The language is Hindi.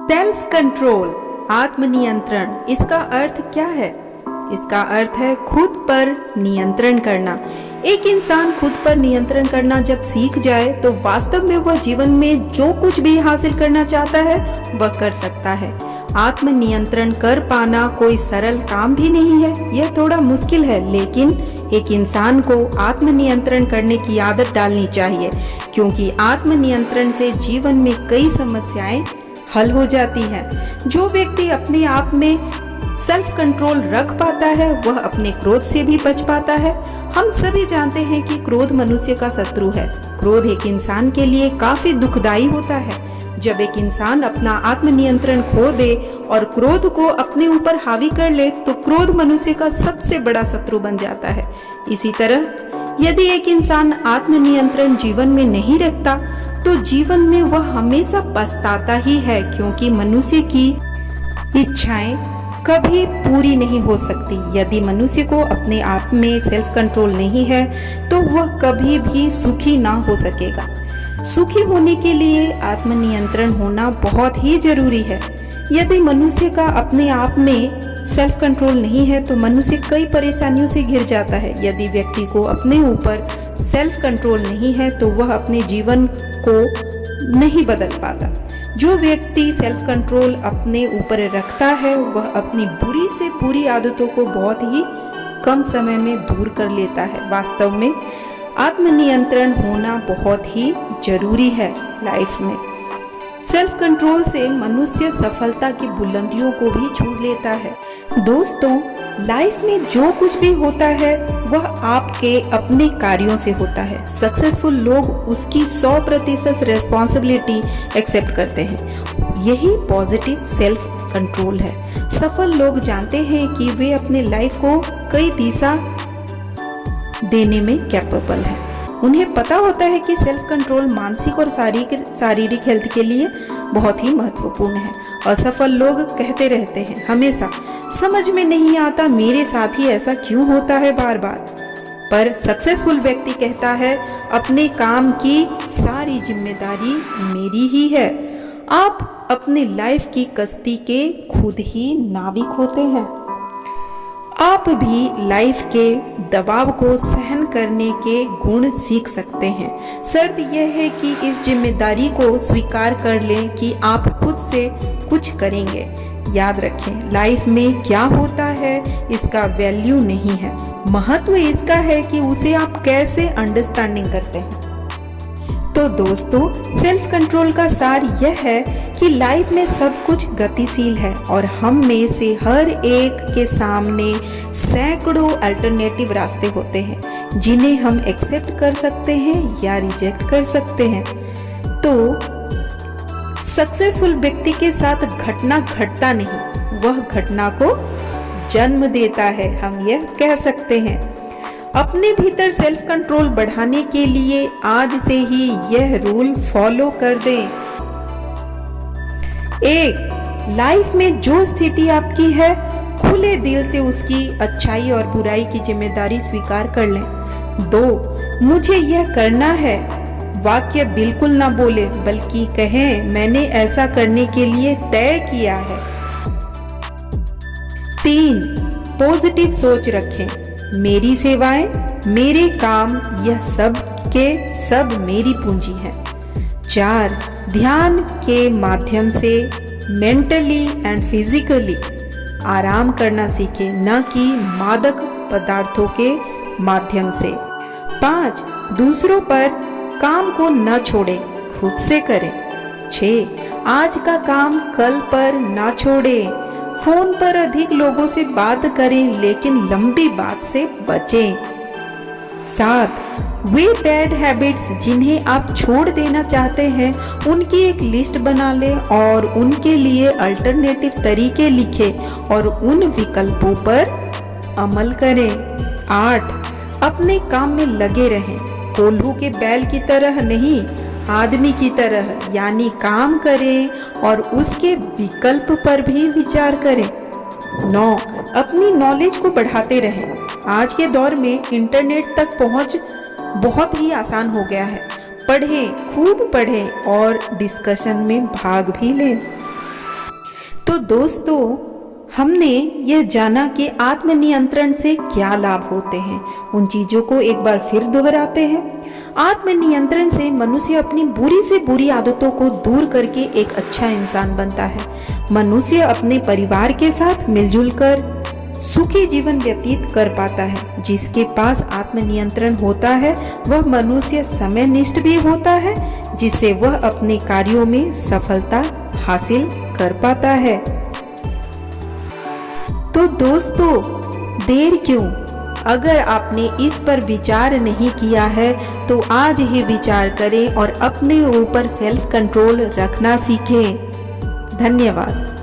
सेल्फ कंट्रोल, आत्मनियंत्रण, इसका अर्थ क्या है? इसका अर्थ है खुद पर नियंत्रण करना। एक इंसान खुद पर नियंत्रण करना जब सीख जाए तो वास्तव में वह जीवन में जो कुछ भी हासिल करना चाहता है वह कर सकता है। आत्मनियंत्रण कर पाना कोई सरल काम भी नहीं है, यह थोड़ा मुश्किल है, लेकिन एक इंसान को आत्मनियंत्रण करने की आदत डालनी चाहिए, क्योंकि आत्मनियंत्रण से जीवन में कई समस्याएं हल हो जाती हैं। जो व्यक्ति अपने आप में सेल्फ कंट्रोल रख पाता है वह अपने क्रोध से भी बच पाता है। हम सभी जानते हैं कि क्रोध मनुष्य का शत्रु है। क्रोध एक इंसान के लिए काफी दुखदाई होता है। जब एक इंसान अपना आत्मनियंत्रण खो दे और क्रोध को अपने ऊपर हावी कर ले तो क्रोध मनुष्य का सबसे बड़ा शत्रु बन जाता है। इसी तरह यदि एक इंसान आत्मनियंत्रण जीवन में नहीं रखता तो जीवन में वह हमेशा पछताता ही है, क्योंकि मनुष्य की इच्छाएं कभी पूरी नहीं हो सकती। यदि मनुष्य को अपने आप में सेल्फ कंट्रोल नहीं है तो वह कभी भी सुखी ना हो सकेगा। सुखी होने के लिए आत्मनियंत्रण होना बहुत ही जरूरी है। यदि मनुष्य का अपने आप में सेल्फ कंट्रोल नहीं है तो मनुष्य कई परेशानियों से घिर जाता है। यदि व्यक्ति को अपने ऊपर सेल्फ कंट्रोल नहीं है तो वह अपने जीवन को नहीं बदल पाता। जो व्यक्ति सेल्फ कंट्रोल अपने ऊपर रखता है वह अपनी बुरी से बुरी आदतों को बहुत ही कम समय में दूर कर लेता है। वास्तव में आत्मनियंत्रण होना बहुत ही जरूरी है लाइफ में। सेल्फ कंट्रोल से मनुष्य सफलता की बुलंदियों को भी छू लेता है। दोस्तों, लाइफ में जो कुछ भी होता है वह आपके अपने कार्यों से होता है। सक्सेसफुल लोग उसकी 100% रिस्पॉन्सिबिलिटी एक्सेप्ट करते हैं। यही पॉजिटिव सेल्फ कंट्रोल है। सफल लोग जानते हैं कि वे अपने लाइफ को कई दिशा देने में कैपेबल हैं। उन्हें पता होता है कि सेल्फ कंट्रोल मानसिक और शारीरिक हेल्थ के लिए बहुत ही महत्वपूर्ण है। असफल लोग कहते रहते हैं हमेशा, समझ में नहीं आता मेरे साथ ही ऐसा क्यों होता है बार बार। पर सक्सेसफुल व्यक्ति कहता है अपने काम की सारी जिम्मेदारी मेरी ही है। आप अपने लाइफ की कश्ती के खुद ही नाविक होते हैं। आप भी लाइफ के दबाव को सहन करने के गुण सीख सकते हैं। शर्त यह है कि इस जिम्मेदारी को स्वीकार कर लें कि आप खुद से कुछ करेंगे। याद रखें, लाइफ में क्या होता है इसका वैल्यू नहीं है, महत्व इसका है कि उसे आप कैसे अंडरस्टैंडिंग करते हैं। तो दोस्तों, सेल्फ कंट्रोल का सार यह है कि लाइफ में सब कुछ गतिशील है और हम में से हर एक के सामने सैकड़ों अल्टरनेटिव रास्ते होते हैं जिन्हें हम एक्सेप्ट कर सकते हैं या रिजेक्ट कर सकते हैं। तो सक्सेसफुल व्यक्ति के साथ घटना घटता नहीं, वह घटना को जन्म देता है, हम यह कह सकते हैं। अपने भीतर सेल्फ कंट्रोल बढ़ाने के लिए आज से ही यह रूल फॉलो कर दें। 1. लाइफ में जो स्थिति आपकी है खुले दिल से उसकी अच्छाई और बुराई की जिम्मेदारी स्वीकार कर लें। 2. मुझे यह करना है वाक्य बिल्कुल ना बोले, बल्कि कहें मैंने ऐसा करने के लिए तय किया है। 3. पॉजिटिव सोच रखें, मेरी सेवाएं, मेरे काम, यह सब के सब मेरी पूंजी है। 4. ध्यान के माध्यम से मेंटली एंड फिजिकली आराम करना सीखें, न कि मादक पदार्थों के माध्यम से। 5. दूसरों पर काम को न छोड़ें, खुद से करें। 6. आज का काम कल पर ना छोड़ें। फोन पर अधिक लोगों से बात करें लेकिन लंबी बात से बचें। 7. वे बैड हैबिट्स जिन्हें आप छोड़ देना चाहते हैं उनकी एक लिस्ट बना लें और उनके लिए अल्टरनेटिव तरीके लिखें और उन विकल्पों पर अमल करें। 8. अपने काम में लगे रहें, कोल्हू के बैल की तरह नहीं, आदमी की तरह, यानी काम करें और उसके विकल्प पर भी विचार करें। 9. अपनी नॉलेज को बढ़ाते रहें। आज के दौर में इंटरनेट तक पहुंच बहुत ही आसान हो गया है। पढ़ें, खूब पढ़ें और डिस्कशन में भाग भी लें। तो दोस्तों, हमने यह जाना कि आत्मनियंत्रण से क्या लाभ होते हैं। उन चीजों को एक बार फिर दोहराते हैं। आत्मनियंत्रण से मनुष्य अपनी बुरी से बुरी आदतों को दूर करके एक अच्छा इंसान बनता है। मनुष्य अपने परिवार के साथ मिलजुल कर सुखी जीवन व्यतीत कर पाता है। जिसके पास आत्मनियंत्रण होता है वह मनुष्य समयनिष्ठ भी होता है, जिससे वह अपने कार्यों में सफलता हासिल कर पाता है। तो दोस्तों, देर क्यों? अगर आपने इस पर विचार नहीं किया है तो आज ही विचार करें और अपने ऊपर सेल्फ कंट्रोल रखना सीखें। धन्यवाद।